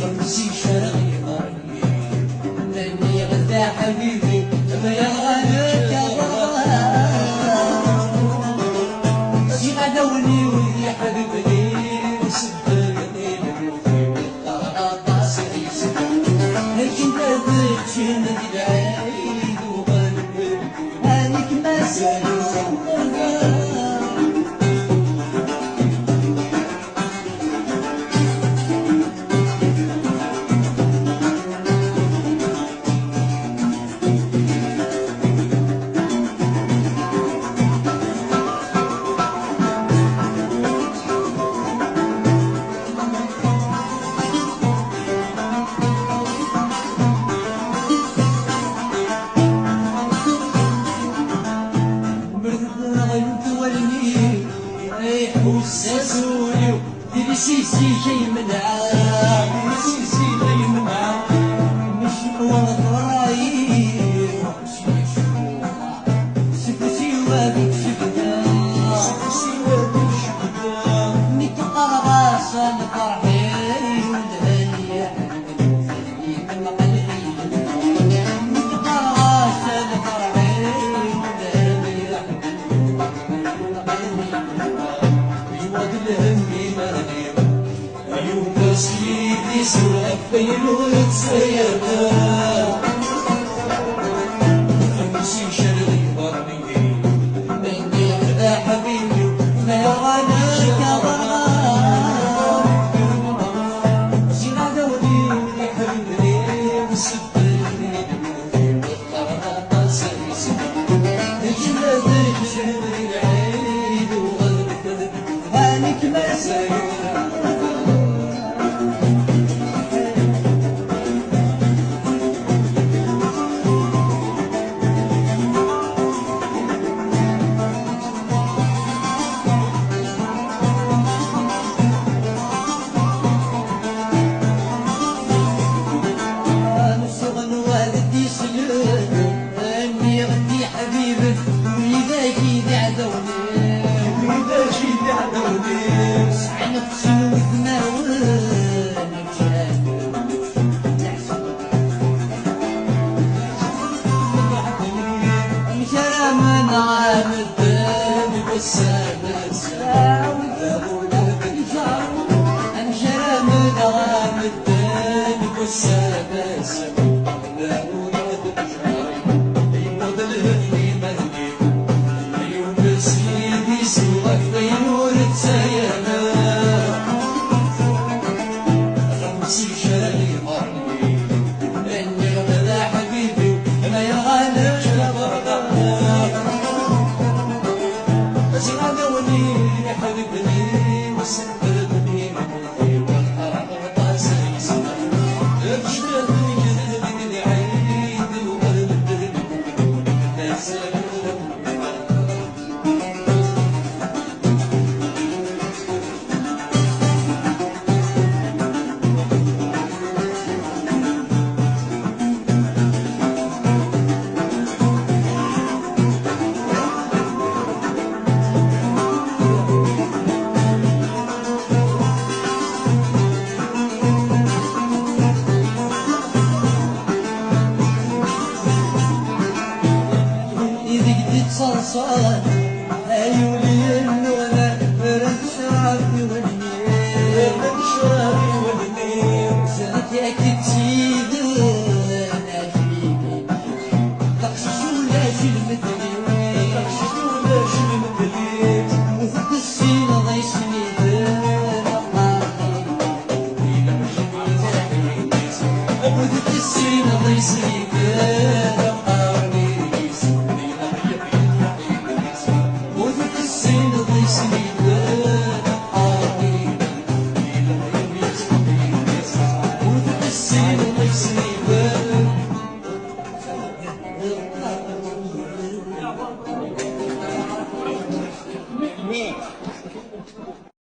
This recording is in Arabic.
رمسي شرقي غربي لاني غدا حبيبي ما يغالك زي غدوني وذي حبيبني وسبقني لروحي والطرقة سريس لكن تبتشي من العيد وغنبي هانيك ما سالو وساسوليو ديري سيسي جاي من عام ديري سيسي جاي من عام مش ورا ضرايب سكتي وادي شبدا سكتي وادي شبدا نتقى راسا فرحي ونهني من قلبي نتقى راسا فرحي ونهني الهمي مغرب أيوم سيدي سواك بين وتسيرنا أمسي شرقي غربي مني يا حبيبي ما غناك غرام زينا دوني يا حبيبي وسبني والطرقة سريسي جنادك شهري العيد وغربي هانيك ما ساير نسغن والدي سلوك اني غدي حبيبك وإذا كيدي عدوني نفسي وثماون مشرى من عام الدم بالسلام مشرى من عام الدم بالسلام سواك بينور تسيرنا رمسي شرقي غربي اني غدا حبيبي ما يغالك برقة زي غدوني يا حبيبني وسلم